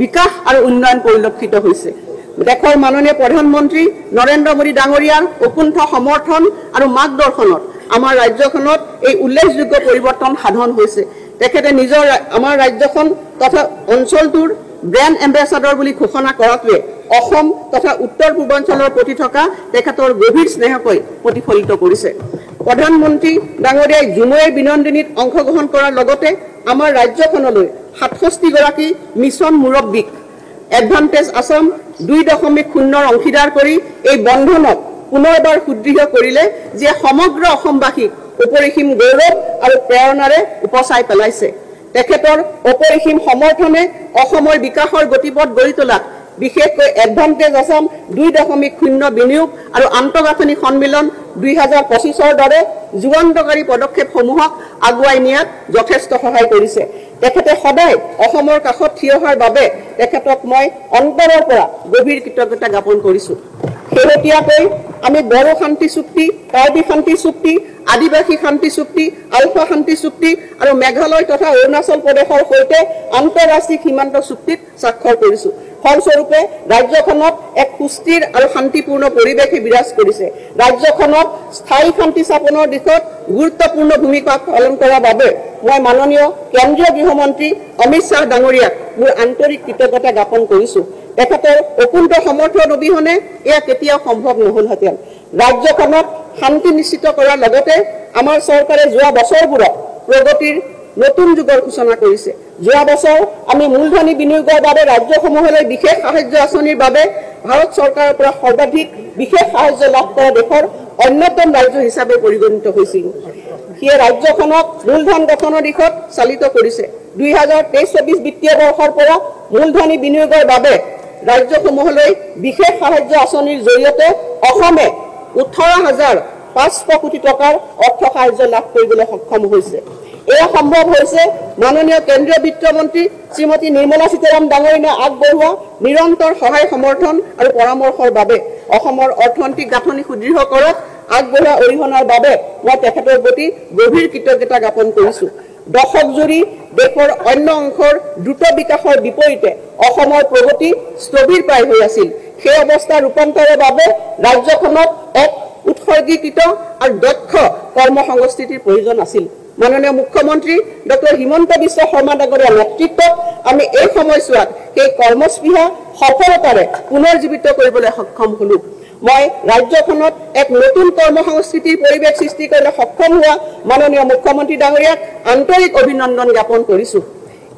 বিকাশ আৰু উন্নয়ন পৰিলক্ষিত হৈছে। দেশৰ মাননীয় প্ৰধানমন্ত্ৰী নৰেন্দ্ৰ মোদী ডাঙৰীয়াৰ অকুণ্ঠ সমৰ্থন আৰু মাৰ্গদৰ্শনত আমাৰ ৰাজ্যখনত এই উল্লেখযোগ্য পৰিৱৰ্তন সাধন হৈছে। তেখেতে নিজৰ আমাৰ ৰাজ্যখন তথা অঞ্চলটোৰ ব্ৰেণ্ড এম্বেচাডৰ বুলি ঘোষণা কৰাটোৱে অসম তথা উত্তৰ পূৰ্বাঞ্চলৰ প্ৰতি থকা তেখেতৰ গভীৰ স্নেহকৈ প্ৰতিফলিত কৰিছে। প্ৰধানমন্ত্ৰী ডাঙৰীয়াই জুমৈৰ বিনন্দিনীত অংশগ্ৰহণ কৰাৰ লগতে আমাৰ ৰাজ্যখনলৈ ৬৭ গৰাকী মিছন মুৰব্বীক এডভান্টেজ আছাম ২.০ অংশীদাৰ কৰি এই বন্ধনক পুনৰবাৰ সুদৃঢ় কৰিলে, যিয়ে সমগ্ৰ অসমবাসীক অপৰিসীম গৌৰৱ আৰু প্ৰেৰণাৰে উপচাই পেলাইছে। তেখেতৰ অপৰিসীম সমৰ্থনে অসমৰ বিকাশৰ গতিপথ গঢ়ি তোলাত বিশেষকৈ এডভান্টেজ আছাম ২.০ বিনিয়োগ আৰু আন্তঃগাঁথনি সন্মিলন ২০২৫ৰ দৰে যুগান্তকাৰী পদক্ষেপসমূহক আগুৱাই নিয়াত যথেষ্ট সহায় কৰিছে। তেখেতে সদায় অসমৰ কাষত থিয় হোৱাৰ বাবে তেখেতক মই অন্তৰৰ পৰা গভীৰ কৃতজ্ঞতা জ্ঞাপন কৰিছোঁ। শেহতীয়াকৈ আমি বড়ো শান্তি চুক্তি, কাৰ্বি শান্তি চুক্তি, আদিবাসী শান্তি চুক্তি, আলফা শান্তি চুক্তি আৰু মেঘালয় তথা অৰুণাচল প্ৰদেশৰ সৈতে আন্তঃৰাষ্ট্ৰীয় সীমান্ত চুক্তিত স্বাক্ষৰ কৰিছোঁ। ফলস্বৰূপে ৰাজ্যখনত এক সুস্থিৰ আৰু শান্তিপূৰ্ণ পৰিৱেশে বিৰাজ কৰিছে। ৰাজ্যখনত স্থায়ী শান্তি স্থাপনৰ দিশত গুৰুত্বপূৰ্ণ ভূমিকা পালন কৰাৰ বাবে মই মাননীয় কেন্দ্ৰীয় গৃহমন্ত্ৰী অমিত শ্বাহ ডাঙৰীয়াক মোৰ আন্তৰিক কৃতজ্ঞতা জ্ঞাপন কৰিছোঁ। তেখেতৰ অকুণ্ঠ সমৰ্থন অবিহনে এয়া কেতিয়াও সম্ভৱ নহলহেঁতেন। ৰাজ্যখনত শান্তি নিশ্চিত কৰাৰ লগতে আমাৰ চৰকাৰে যোৱা বছৰবোৰত প্ৰগতিৰ নতুন যুগৰ সূচনা কৰিছে। যোৱা বছৰ আমি মূলধনী বিনিয়োগৰ বাবে ৰাজ্যসমূহলৈ বিশেষ সাহায্য আঁচনিৰ বাবে ভাৰত চৰকাৰৰ পৰা সৰ্বাধিক বিশেষ সাহায্য লাভ কৰা দেশৰ অন্যতম ৰাজ্য হিচাপে পৰিগণিত হৈছিল। সিয়ে ৰাজ্যখনক মূলধন গঠনৰ দিশত চালিত কৰিছে। ২০২৩-২৪ বিত্তীয় বৰ্ষৰ পৰা মূলধনী বিনিয়োগৰ বাবে ৰাজ্যসমূহলৈ বিশেষ সাহায্য আঁচনিৰ জৰিয়তে অসমে ১৮,৫০০ কোটি টকাৰ অৰ্থ সাহায্য লাভ কৰিবলৈ সক্ষম হৈছে। এয়া সম্ভৱ হৈছে মাননীয় কেন্দ্ৰীয় বিত্তমন্ত্ৰী শ্ৰীমতী নিৰ্মলা সীতাৰামন ডাঙৰীয়াই আগবঢ়োৱা নিৰন্তৰ সহায় সমৰ্থন আৰু পৰামৰ্শৰ বাবে। অসমৰ অৰ্থনৈতিক গাঁথনি সুদৃঢ় কৰাত আগবঢ়োৱা অৰিহণাৰ বাবে মই তেখেতৰ প্ৰতি গভীৰ কৃতজ্ঞতা জ্ঞাপন কৰিছোঁ। দশকজুৰি দেশৰ অন্য অংশৰ দ্ৰুত বিকাশৰ বিপৰীতে অসমৰ প্ৰগতি স্থবিৰপ্ৰায় হৈ আছিল। সেই অৱস্থা ৰূপান্তৰৰ বাবে ৰাজ্যখনত এক উৎসৰ্গীকৃত আৰু দক্ষ কৰ্ম সংস্কৃতিৰ প্ৰয়োজন আছিল। মাননীয় মুখ্যমন্ত্ৰী ডক্টৰ হিমন্ত বিশ্ব শৰ্মা ডাঙৰীয়াৰ নেতৃত্বত আমি এই সময়ছোৱাত সেই কৰ্মস্পৃহা সফলতাৰে পুনৰ্জীৱিত কৰিবলৈ সক্ষম হলো। মই ৰাজ্যখনত এক নতুন কৰ্ম সংস্কৃতিৰ পৰিৱেশ সৃষ্টি কৰিবলৈ সক্ষম হোৱা মাননীয় মুখ্যমন্ত্ৰী ডাঙৰীয়াক আন্তৰিক অভিনন্দন জ্ঞাপন কৰিছোঁ।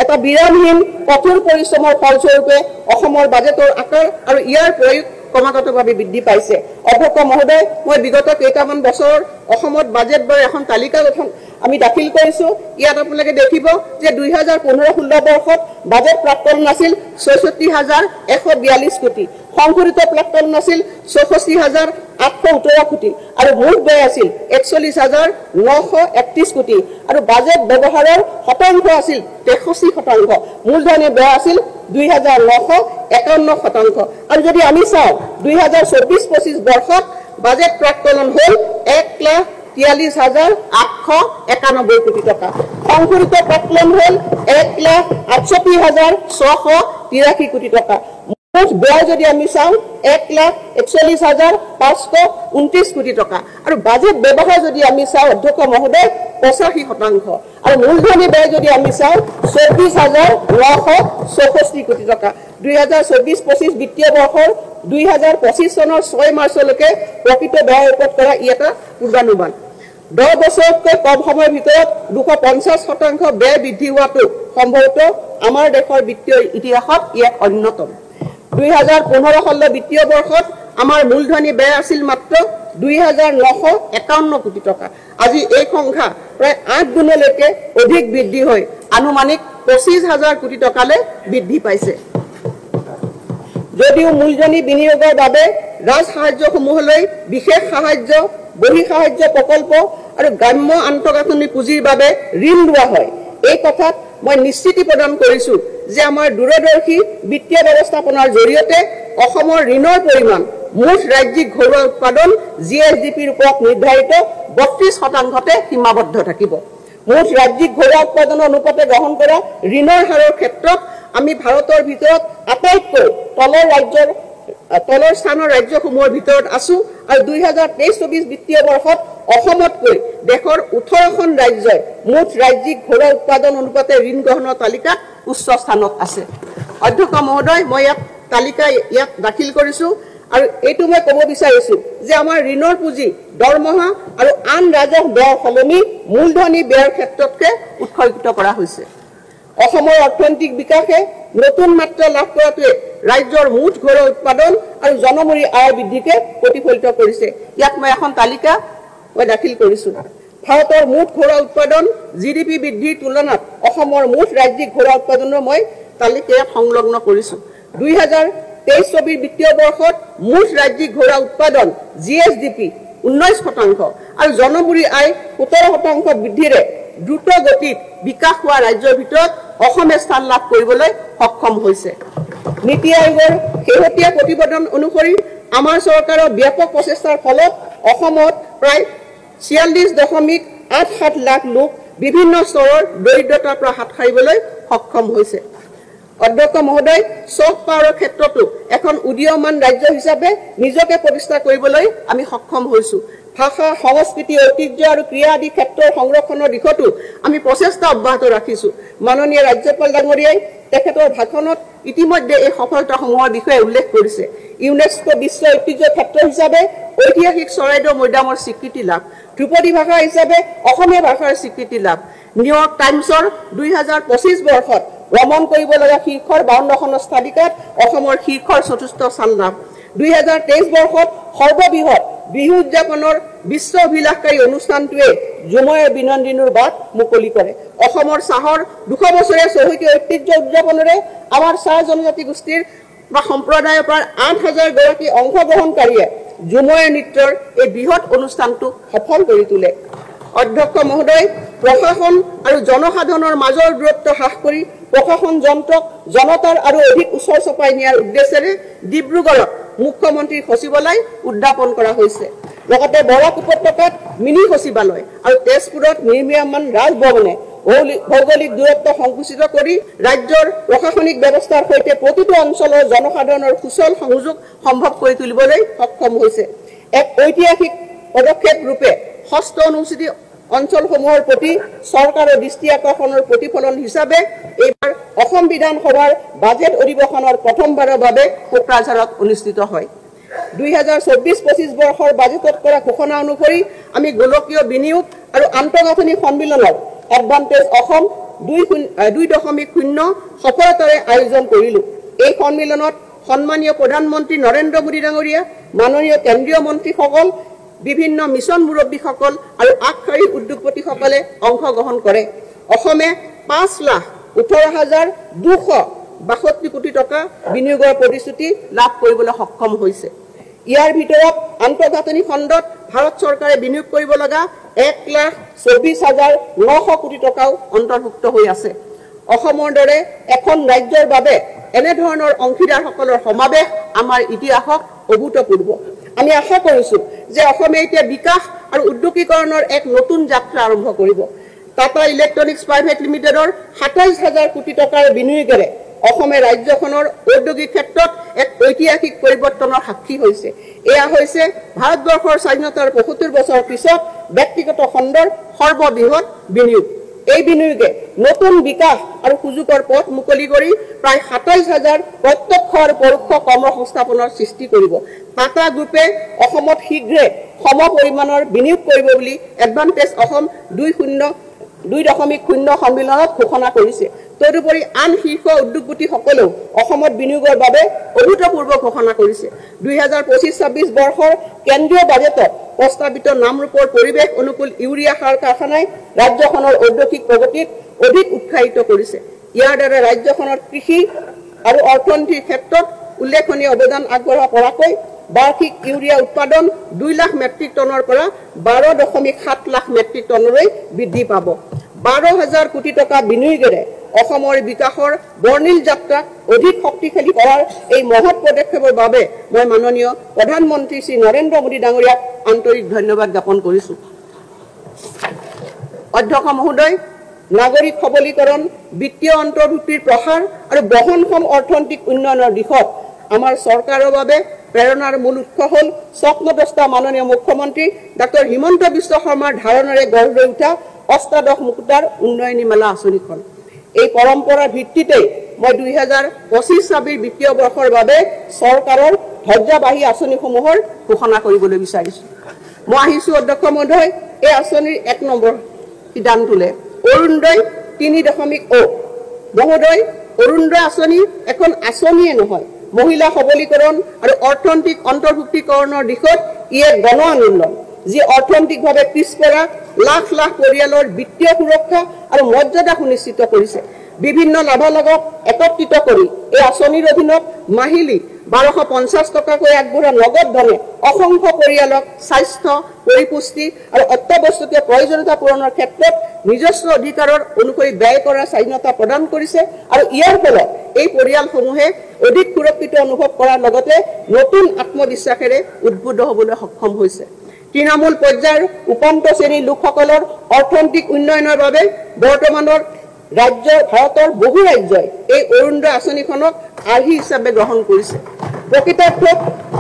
এটা বিৰামহীন কঠোৰ পৰিশ্ৰমৰ ফলস্বৰূপে অসমৰ বাজেটৰ আকাৰ আৰু ইয়াৰ প্ৰয়োগ ক্ৰমাগতভাৱে বৃদ্ধি পাইছে। অধ্যক্ষ মহোদয়, মই বিগত কেইটামান বছৰ অসমত বাজেট বা এখন তালিকা গঠন আমি দাখিল কৰিছোঁ। ইয়াত আপোনালোকে দেখিব যে ২০১৫-১৬ বৰ্ষত বাজেট প্ৰাক্কলন আছিল ৬৪,১৪২ কোটি, সংশোধিত প্ৰাক্কলন আছিল ৬৪,৮১৭ কোটি আৰু মুঠ ব্যয় আছিল ৪১,৯৩১ কোটি আৰু বাজেট ব্যৱহাৰৰ শতাংশ আছিল ৬৩%। মূলধনী ব্যয় আছিল ২,৯৫১%। আৰু যদি আমি চাওঁ ২০২৪-২৫ বৰ্ষত বাজেট প্ৰাক্কলন হ'ল ১,৪৩,৮৯১ কোটি টকা, সংশোধিত প্ৰাক্কলন হ'ল ১,৬৮,৬৮৩ কোটি টকা। মুঠ ব্যয় যদি আমি চাওঁ ১,৪১,৫২৯ কোটি টকা আৰু বাজেট ব্যৱহাৰ যদি আমি চাওঁ অধ্যক্ষ মহোদয় ৮৫% আৰু মূলধনী ব্যয় যদি আমি চাওঁ ২৪,৯৬৪ কোটি টকা। ২০২৪-২৫ বিত্তীয় বৰ্ষৰ ২০২৫ চনৰ ৬ মাৰ্চলৈকে প্ৰকৃত ব্যয়ৰ ওপৰত কৰা ই এটা পূৰ্বানুমান। ১০ বছৰতকৈ কম সময়ৰ ভিতৰত ২৫০% ব্যয় বৃদ্ধি হোৱাটো সম্ভৱতঃ আমাৰ দেশৰ বিত্তীয় ইতিহাসত ই এক অন্যতম। ২০১৫-১৬ বিত্তীয় বৰ্ষত আমাৰ মূলধনী ব্যয় আছিল মাত্ৰ ২,৯৫১ কোটি টকা। আজি এই সংখ্যা প্ৰায় ৮ গুণলৈকে অধিক বৃদ্ধি হৈ আনুমানিক ২৫,০০০ কোটি টকালৈ বৃদ্ধি পাইছে। যদিও মূলধনী বিনিয়োগৰ বাবে ৰাজ সাহায্যসমূহলৈ বিশেষ সাহায্য, বহি সাহায্য প্ৰকল্প আৰু গ্ৰাম্য আন্তঃগাঁথনি পুঁজিৰ বাবে ঋণ লোৱা হয়, এই কথাত মই নিশ্চিতি প্ৰদান কৰিছোঁ যে আমাৰ দূৰদৰ্শী বিত্তীয় ব্যৱস্থাপনাৰ জৰিয়তে অসমৰ ঋণৰ পৰিমাণ মুঠ ৰাজ্যিক ঘৰুৱা উৎপাদন GSDPৰ ওপৰত নিৰ্ধাৰিত ৩২%তে সীমাবদ্ধ থাকিব। মুঠ ৰাজ্যিক ঘৰুৱা উৎপাদনৰ অনুপাতে গ্ৰহণ কৰা ঋণৰ হাৰৰ ক্ষেত্ৰত আমি ভাৰতৰ ভিতৰত আটাইতকৈ তলৰ স্থানৰ ৰাজ্যসমূহৰ ভিতৰত আছো আৰু 2023-24 বিত্তীয় বৰ্ষত অসমতকৈ দেশৰ 18খন ৰাজ্যই মুঠ ৰাজ্যিক ঘৰুৱা উৎপাদন অনুপাতে ঋণ গ্ৰহণৰ তালিকাত উচ্চ স্থানত আছে। অধ্যক্ষ মহোদয়, মই তালিকা ইয়াত দাখিল কৰিছো আৰু এইটো মই ক'ব বিচাৰিছো যে আমাৰ ঋণৰ পুঁজি, দৰমহা আৰু আন ৰাজহ ব্যয় সলনি মূলধনী ব্যয়ৰ ক্ষেত্ৰতকৈ উৎসৰ্গিত কৰা হৈছে। অসমৰ অৰ্থনৈতিক বিকাশে নতুন মাত্ৰা লাভ কৰাটোৱে ৰাজ্যৰ মুঠ ঘৰুৱা উৎপাদন আৰু জনমূৰি আয় বৃদ্ধিকে প্ৰতিফলিত কৰিছে। ইয়াত মই এখন তালিকা দাখিল কৰিছো। ভাৰতৰ মুঠ ঘৰুৱা উৎপাদন GDP বৃদ্ধিৰ তুলনাত অসমৰ মুঠ ৰাজ্যিক ঘৰুৱা উৎপাদনৰ মই তালিকা সংলগ্ন কৰিছো। 2023-24 বিত্তীয় বৰ্ষত মুঠ ৰাজ্যিক ঘৰুৱা উৎপাদন GSDP 19% আৰু জনমূৰি আয় 17% বৃদ্ধিৰে দ্ৰুত গতিত বিকাশ হোৱা ৰাজ্যৰ ভিতৰত অসমে স্থান লাভ কৰিবলৈ সক্ষম হৈছে। নীতি আয়োগৰ শেহতীয়া প্ৰতিবেদন অনুসৰি আমাৰ চৰকাৰৰ ব্যাপক প্ৰচেষ্টাৰ ফলত অসমত প্ৰায় 46.87 লাখ লোক বিভিন্ন স্তৰৰ দৰিদ্ৰতাৰ পৰা হাত সাৰিবলৈ সক্ষম হৈছে। অধ্যক্ষ মহোদয়, চফ্ট পাৱাৰৰ ক্ষেত্ৰতো এখন উদীয়মান ৰাজ্য হিচাপে নিজকে প্ৰতিষ্ঠা কৰিবলৈ আমি সক্ষম হৈছো। ভাষা, সংস্কৃতি, ঐতিহ্য আৰু ক্ৰীড়া আদি ক্ষেত্ৰৰ সংৰক্ষণৰ দিশতো আমি প্ৰচেষ্টা অব্যাহত ৰাখিছো। মাননীয় ৰাজ্যপাল ডাঙৰীয়াই তেখেতৰ ভাষণত ইতিমধ্যে এই সফলতাসমূহৰ বিষয়ে উল্লেখ কৰিছে। ইউনেস্কো বিশ্ব ঐতিহ্য ক্ষেত্ৰ হিচাপে ঐতিহাসিক চৰাইদেউ মৈদামৰ স্বীকৃতি লাভ, ধ্ৰুপদী ভাষা হিচাপে অসমীয়া ভাষাৰ স্বীকৃতি লাভ, নিউয়ৰ্ক টাইমছৰ 2025 বৰ্ষত ভ্ৰমণ কৰিব লগা শীৰ্ষৰ 52খনৰ তালিকাত অসমৰ শীৰ্ষৰ 4ৰ্থ স্থান লাভ, 2023 বৰ্ষত সৰ্ববৃহৎ বিহু উদযাপনৰ বিশ্ব অভিলাষকাৰী অনুষ্ঠানটোৱে জুমৈৰ বিনন্দিনীৰ বাট মুকলি কৰে। অসমৰ চাহৰ 200 বছৰীয়া চহকী ঐতিহ্য উদযাপনেৰে আমাৰ চাহ জনজাতি গোষ্ঠীৰ বা সম্প্ৰদায়ৰ পৰা 8,000 গৰাকী অংশগ্ৰহণকাৰীয়ে জুমৈৰ নৃত্যৰ এই বৃহৎ অনুষ্ঠানটো সফল কৰি তোলে। অধ্যক্ষ মহোদয়, প্ৰশাসন আৰু জনসাধাৰণৰ মাজৰ দূৰত্ব হ্ৰাস কৰি প্ৰশাসন যন্ত্ৰক জনতাৰ আৰু অধিক ওচৰ চপাই নিয়াৰ উদ্দেশ্যেৰে ডিব্ৰুগড়ত মুখ্যমন্ত্ৰীৰ সচিবালয় উদ্যাপন কৰা হৈছে। লগতে বৰাক উপত্যকাত মিনি সচিবালয় আৰু তেজপুৰত নিৰ্মীয়মান ৰাজভৱনে ভৌগোলিক দূৰত্ব সংকুচিত কৰি ৰাজ্যৰ প্ৰশাসনিক ব্যৱস্থাৰ সৈতে প্ৰতিটো অঞ্চলৰ জনসাধাৰণৰ সুচল সংযোগ সম্ভৱ কৰি তুলিবলৈ সক্ষম হৈছে। এক ঐতিহাসিক পদক্ষেপ ৰূপে ষষ্ঠ অনুসূচিত অঞ্চলসমূহৰ প্ৰতি চৰকাৰৰ দৃষ্টি আকৰ্ষণৰ প্ৰতিফলন হিচাপে এইবাৰ অসম বিধানসভাৰ বাজেট অধিৱেশনৰ প্ৰথমবাৰৰ বাবে কোকৰাঝাৰত অনুষ্ঠিত হয়। 2024-25 বৰ্ষৰ বাজেটত কৰা ঘোষণা অনুসৰি আমি গোলকীয় বিনিয়োগ আৰু আন্তঃগাঁথনি সন্মিলনৰ এডভান্টেজ অসম 2.0 সফলতাৰে আয়োজন কৰিলো। এই সন্মিলনত সন্মানীয় প্ৰধানমন্ত্ৰী নৰেন্দ্ৰ মোদী ডাঙৰীয়া, মাননীয় কেন্দ্ৰীয় মন্ত্ৰীসকল, বিভিন্ন মিছন মুৰব্বীসকল আৰু আগশাৰীৰ উদ্যোগপতিসকলে অংশগ্ৰহণ কৰে। অসমে 5,18,262 কোটি টকা বিনিয়োগৰ প্ৰতিশ্ৰুতি লাভ কৰিবলৈ সক্ষম হৈছে। ইয়াৰ ভিতৰত আন্তঃগাঁথনি খণ্ডত ভাৰত চৰকাৰে বিনিয়োগ কৰিব লগা 1,24,900 কোটি টকাও অন্তৰ্ভুক্ত হৈ আছে। অসমৰ দৰে এখন ৰাজ্যৰ বাবে এনেধৰণৰ অংশীদাৰসকলৰ সমাৱেশ আমাৰ ইতিহাসত অভূতপূৰ্ব। আমি আশা কৰিছো যে অসমে এতিয়া বিকাশ আৰু উদ্যোগীকৰণৰ এক নতুন যাত্ৰা আৰম্ভ কৰিব। টাটা ইলেক্ট্ৰনিক্স প্ৰাইভেট লিমিটেডৰ 27,000 কোটি টকাৰ বিনিয়োগেৰে অসমে ৰাজ্যখনৰ ঔদ্যোগিক ক্ষেত্ৰত এক ঐতিহাসিক পৰিৱৰ্তনৰ সাক্ষী হৈছে। এয়া হৈছে ভাৰতবৰ্ষৰ স্বাধীনতাৰ 75 বছৰ পিছত ব্যক্তিগত খণ্ডৰ সৰ্ববৃহৎ বিনিয়োগ। এই বিনিয়োগে নতুন বিকাশ আৰু সুযোগৰ পথ মুকলি কৰি প্ৰায় 27,000 প্ৰত্যক্ষ আৰু পৰোক্ষ কৰ্মসংস্থাপনৰ সৃষ্টি কৰিব। টাটা গ্ৰুপে অসমত শীঘ্ৰে সম পৰিমাণৰ বিনিয়োগ কৰিব বুলি এডভান্টেজ অসম 2.0 সন্মিলনত ঘোষণা কৰিছে। তদুপৰি আন শীৰ্ষ উদ্যোগপতিসকলেও অসমত বিনিয়োগৰ বাবে অভূতপূৰ্ব ঘোষণা কৰিছে। 2025-26 বৰ্ষৰ কেন্দ্ৰীয় বাজেটত প্ৰস্তাৱিত নামৰূপৰ পৰিৱেশ অনুকূল ইউৰিয়া সাৰ কাৰখানাই ৰাজ্যখনৰ ঔদ্যোগিক প্ৰগতিত অধিক উৎসাহিত কৰিছে। ইয়াৰ দ্বাৰা ৰাজ্যখনৰ কৃষি আৰু অৰ্থনীতিৰ ক্ষেত্ৰত উল্লেখনীয় অৱদান আগবঢ়াব পৰাকৈ বাৰ্ষিক ইউৰিয়া উৎপাদন 2 লাখ মেট্ৰিক টনৰ পৰা 12.7 লাখ মেট্ৰিক টনলৈ বৃদ্ধি পাব। 12,000 কোটি টকা বিনিয়োগেৰে অসমৰ বিকাশৰ বৰ্ণিল যাত্ৰাক অধিক শক্তিশালী কৰাৰ এই মহৎ পদক্ষেপৰ বাবে মই মাননীয় প্ৰধানমন্ত্ৰী শ্ৰী নৰেন্দ্ৰ মোদী ডাঙৰীয়াক আন্তৰিক ধন্যবাদ জ্ঞাপন কৰিছো। অধ্যক্ষ মহোদয়, নাগৰিক সবলীকৰণ, বিত্তীয় অন্তৰ্ভুক্তিৰ প্ৰসাৰ আৰু বহনক্ষম অৰ্থনৈতিক উন্নয়নৰ দিশত আমাৰ চৰকাৰৰ বাবে প্ৰেৰণাৰ মূল উৎস হ'ল স্বপ্নদ্ৰষ্টা মাননীয় মুখ্যমন্ত্ৰী ডক্টৰ হিমন্ত বিশ্ব শৰ্মাৰ ধাৰণাৰে গঢ় লৈ উঠা অষ্টাদশ মুকুতাৰ উন্নয়নী মেলা আঁচনিখন। এই পৰম্পৰাৰ ভিত্তিতেই মই 2025-26 বিত্তীয় বৰ্ষৰ বাবে চৰকাৰৰ ধৈৰ্যবাহী আঁচনিসমূহৰ ঘোষণা কৰিবলৈ বিচাৰিছোঁ। মই আহিছোঁ অধ্যক্ষ মহোদয়, এই আঁচনিৰ 1 নম্বৰ সিদ্ধান্তলে অৰুণোদয় 3.0 মহোদয়, অৰুণোদয় আঁচনি এখন আঁচনিয়ে নহয়, মহিলা সবলীকৰণ আৰু অৰ্থনৈতিক অন্তৰ্ভুক্তিকৰণৰ দিশত ই এক গণ আন্দোলন, যি অৰ্থনৈতিকভাৱে পিছপৰা লাখ লাখ পৰিয়ালৰ বিত্তীয় সুৰক্ষা আৰু মৰ্যাদা সুনিশ্চিত কৰিছে। বিভিন্ন লাভালাভক একত্ৰিত কৰি এই আঁচনিৰ অধীনত মাহিলী 1250 টকাকৈ আগবঢ়োৱা নগদ ধনে অসংখ্য পৰিয়ালক স্বাস্থ্য, পৰিপুষ্টি আৰু অত্যাৱশ্যকীয় প্ৰয়োজনীয়তা পূৰণৰ ক্ষেত্ৰত নিজস্ব অধিকাৰৰ অনুসৰি ব্যয় কৰাৰ স্বাধীনতা প্ৰদান কৰিছে আৰু ইয়াৰ ফলত এই পৰিয়ালসমূহে অধিক সুৰক্ষিত অনুভৱ কৰাৰ লগতে নতুন আত্মবিশ্বাসেৰে উদ্বুদ্ধ হ'বলৈ সক্ষম হৈছে। তৃণমূল পৰ্যায়ৰ উপান্ত শ্ৰেণীৰ লোকসকলৰ অৰ্থনৈতিক উন্নয়নৰ বাবে বৰ্তমানৰ ভাৰতৰ বহু ৰাজ্যই এই অৰুণোদয় আঁচনিখনক আৰ্হি হিচাপে গ্ৰহণ কৰিছে। প্ৰকৃতাৰ্থত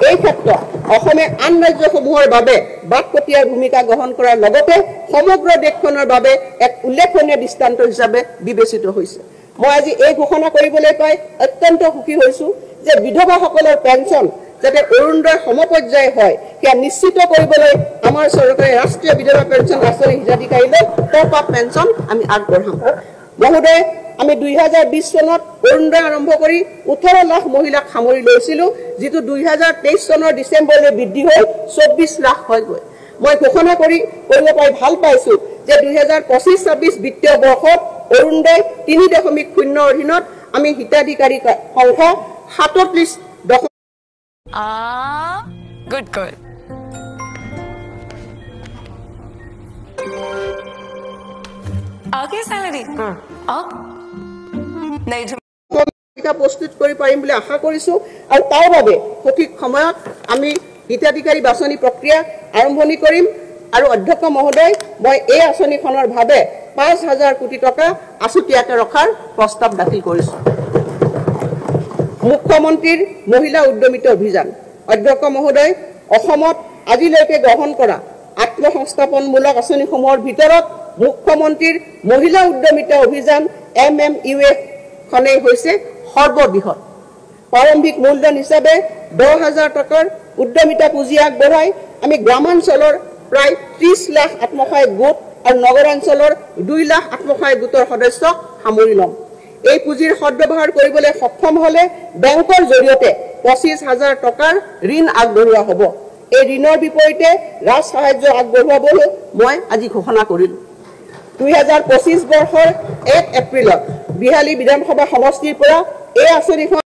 এই ক্ষেত্ৰত অসমে আন ৰাজ্যসমূহৰ বাবে বাটপতীয়াৰ ভূমিকা গ্ৰহণ কৰাৰ লগতে সমগ্ৰ দেশখনৰ বাবে এক উল্লেখনীয় দৃষ্টান্ত হিচাপে বিবেচিত হৈছে। মই আজি এই ঘোষণা কৰিবলৈ পাই অত্যন্ত সুখী হৈছোঁ যে বিধৱাসকলৰ পেঞ্চন যাতে অৰুণোদয় সমপৰ্যায় হয় সেয়া নিশ্চিত কৰিবলৈ আমাৰ চৰকাৰে ৰাষ্ট্ৰীয় বিধৱা পেঞ্চন আঁচনি হিতাধিকাৰীলৈ টপ আপ পেঞ্চন আমি আগবঢ়াম। মহোদয়, আমি 2020 চনত অৰুণোদয় আৰম্ভ কৰি 18 লাখ মহিলাক সামৰি লৈছিলোঁ, যিটো 2023 চনৰ ডিচেম্বৰলৈ বৃদ্ধি হৈ 24 লাখ হয়গৈ। মই ঘোষণা কৰিব পাই ভাল পাইছোঁ যে 2025-26 বিত্তীয় বৰ্ষত অৰুণোদয় 3.0 অধীনত আমি হিতাধিকাৰী সংখ্যা 37 Good girl. Okay, salary. Up. नहीं প্ৰস্তুত কৰি পাৰিম বুলি আশা কৰিছোঁ আৰু তাৰ বাবে সঠিক সময়ত আমি হিতাধিকাৰী বাছনি প্ৰক্ৰিয়া আৰম্ভণি কৰিম। আৰু অধ্যক্ষ মহোদয়, মই এই আঁচনিখনৰ বাবে 5,000 কোটি টকা আছুতীয়াকৈ ৰখাৰ প্ৰস্তাৱ দাখিল কৰিছোঁ। মুখ্যমন্ত্ৰীৰ মহিলা উদ্যমিতা অভিযান। অধ্যক্ষ মহোদয়, অসমত আজিলৈকে গ্ৰহণ কৰা আত্মসংস্থাপনমূলক আঁচনিসমূহৰ ভিতৰত মুখ্যমন্ত্ৰীৰ মহিলা উদ্যমিতা অভিযান MMUA খনেই হৈছে সৰ্ববৃহৎ। প্ৰাৰম্ভিক মূলধন হিচাপে 10,000 টকাৰ উদ্যমিতা পুঁজি আগবঢ়াই আমি গ্ৰামাঞ্চলৰ প্ৰায় 30 লাখ আত্মসহায়ক গোট আৰু নগৰাঞ্চলৰ 2 লাখ আত্মসহায়ক গোটৰ সদস্যক সামৰি ল'ম। এই পুঁজিৰ সদ্ব্যৱহাৰ কৰিবলৈ সক্ষম হ'লে বেংকৰ জৰিয়তে 25,000 টকাৰ ঋণ আগবঢ়োৱা হ'ব। এই ঋণৰ বিপৰীতে ৰাজ সাহায্য আগবঢ়োৱাবলৈ মই আজি ঘোষণা কৰিলোঁ। 2025 বৰ্ষৰ 1 এপ্ৰিলত বিহালী বিধানসভা সমষ্টিৰ পৰা এই আঁচনিখন